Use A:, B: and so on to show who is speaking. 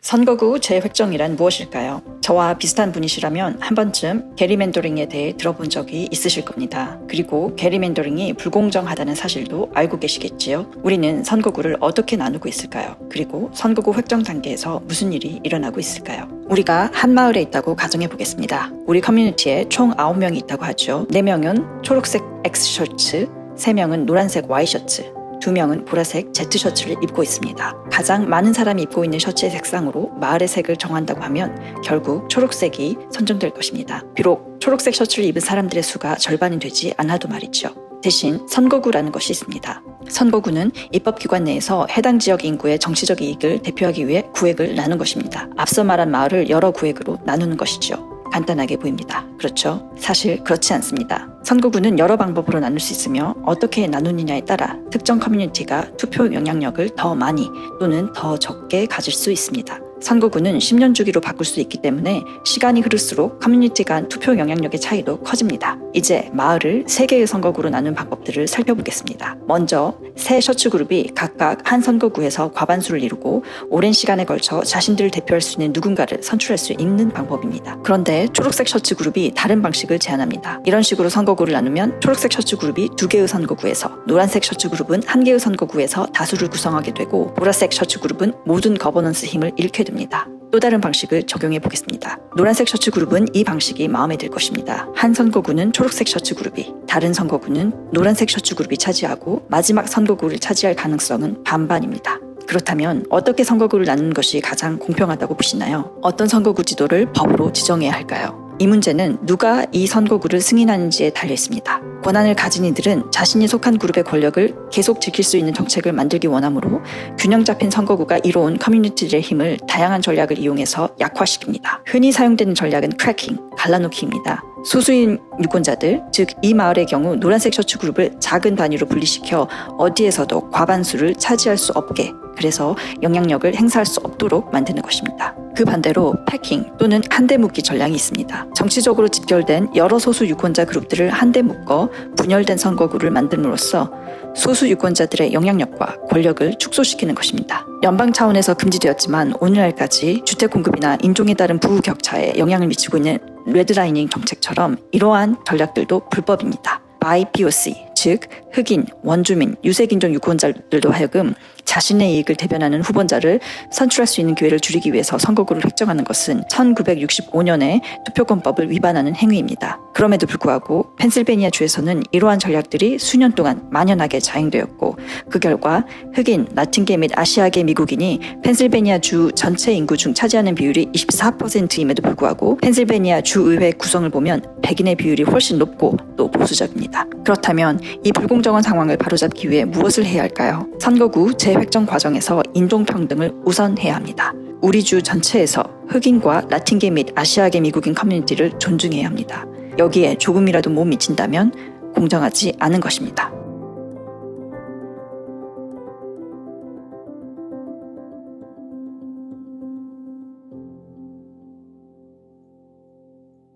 A: 선거구 재획정이란 무엇일까요? 저와 비슷한 분이시라면 한 번쯤 게리맨더링에 대해 들어본 적이 있으실 겁니다. 그리고 게리맨더링이 불공정하다는 사실도 알고 계시겠지요? 우리는 선거구를 어떻게 나누고 있을까요? 그리고 선거구 획정 단계에서 무슨 일이 일어나고 있을까요? 우리가 한 마을에 있다고 가정해 보겠습니다. 우리 커뮤니티에 총 9명이 있다고 하죠. 4명은 초록색 X셔츠, 3명은 노란색 Y셔츠, 2명은 보라색 Z셔츠를 입고 있습니다. 가장 많은 사람이 입고 있는 셔츠의 색상으로 마을의 색을 정한다고 하면 결국 초록색이 선정될 것입니다. 비록 초록색 셔츠를 입은 사람들의 수가 절반이 되지 않아도 말이죠. 대신 선거구라는 것이 있습니다. 선거구는 입법기관 내에서 해당 지역 인구의 정치적 이익을 대표하기 위해 구획을 나눈 것입니다. 앞서 말한 마을을 여러 구획으로 나누는 것이죠. 간단하게 보입니다. 그렇죠? 사실 그렇지 않습니다. 선거구는 여러 방법으로 나눌 수 있으며 어떻게 나누느냐에 따라 특정 커뮤니티가 투표 영향력을 더 많이 또는 더 적게 가질 수 있습니다. 선거구는 10년 주기로 바꿀 수 있기 때문에 시간이 흐를수록 커뮤니티 간 투표 영향력의 차이도 커집니다. 이제 마을을 3개의 선거구로 나눈 방법들을 살펴보겠습니다. 먼저 세 셔츠 그룹이 각각 한 선거구에서 과반수를 이루고 오랜 시간에 걸쳐 자신들을 대표할 수 있는 누군가를 선출할 수 있는 방법입니다. 그런데 초록색 셔츠 그룹이 다른 방식을 제안합니다. 이런 식으로 선거구를 나누면 초록색 셔츠 그룹이 2개의 선거구에서, 노란색 셔츠 그룹은 1개의 선거구에서 다수를 구성하게 되고 보라색 셔츠 그룹은 모든 거버넌스 힘을 잃게 됩니다. 또 다른 방식을 적용해 보겠습니다. 노란색 셔츠 그룹은 이 방식이 마음에 들 것입니다. 한 선거구는 초록색 셔츠 그룹이, 다른 선거구는 노란색 셔츠 그룹이 차지하고 마지막 선거구를 차지할 가능성은 반반입니다. 그렇다면 어떻게 선거구를 나누는 것이 가장 공평하다고 보시나요? 어떤 선거구 지도를 법으로 지정해야 할까요? 이 문제는 누가 이 선거구를 승인하는지에 달려 있습니다. 권한을 가진 이들은 자신이 속한 그룹의 권력을 계속 지킬 수 있는 정책을 만들기 원하므로 균형 잡힌 선거구가 이로운 커뮤니티들의 힘을 다양한 전략을 이용해서 약화시킵니다. 흔히 사용되는 전략은 크래킹, 갈라놓기입니다. 소수인 유권자들, 즉 이 마을의 경우 노란색 셔츠 그룹을 작은 단위로 분리시켜 어디에서도 과반수를 차지할 수 없게, 그래서 영향력을 행사할 수 없도록 만드는 것입니다. 그 반대로 패킹 또는 한데 묶기 전략이 있습니다. 정치적으로 집결된 여러 소수 유권자 그룹들을 한데 묶어 분열된 선거구를 만듦으로써 소수 유권자들의 영향력과 권력을 축소시키는 것입니다. 연방 차원에서 금지되었지만 오늘날까지 주택 공급이나 인종에 따른 부격차에 영향을 미치고 있는 레드라이닝 정책처럼 이러한 전략들도 불법입니다. BIPOC, 즉 흑인, 원주민, 유색인종 유권자들도 하여금 자신의 이익을 대변하는 후보자를 선출할 수 있는 기회를 줄이기 위해서 선거구를 획정하는 것은 1965년의 투표권법을 위반하는 행위입니다. 그럼에도 불구하고 펜실베니아 주에서는 이러한 전략들이 수년 동안 만연하게 자행되었고 그 결과 흑인, 라틴계 및 아시아계 미국인이 펜실베니아 주 전체 인구 중 차지하는 비율이 24%임에도 불구하고 펜실베니아 주의회 구성을 보면 백인의 비율이 훨씬 높고 또 보수적입니다. 그렇다면 이 불공정한 상황을 바로잡기 위해 무엇을 해야 할까요? 선거구 재획정 과정에서 인종평등을 우선해야 합니다. 우리 주 전체에서 흑인과 라틴계 및 아시아계 미국인 커뮤니티를 존중해야 합니다. 여기에 조금이라도 못 미친다면 공정하지 않은 것입니다.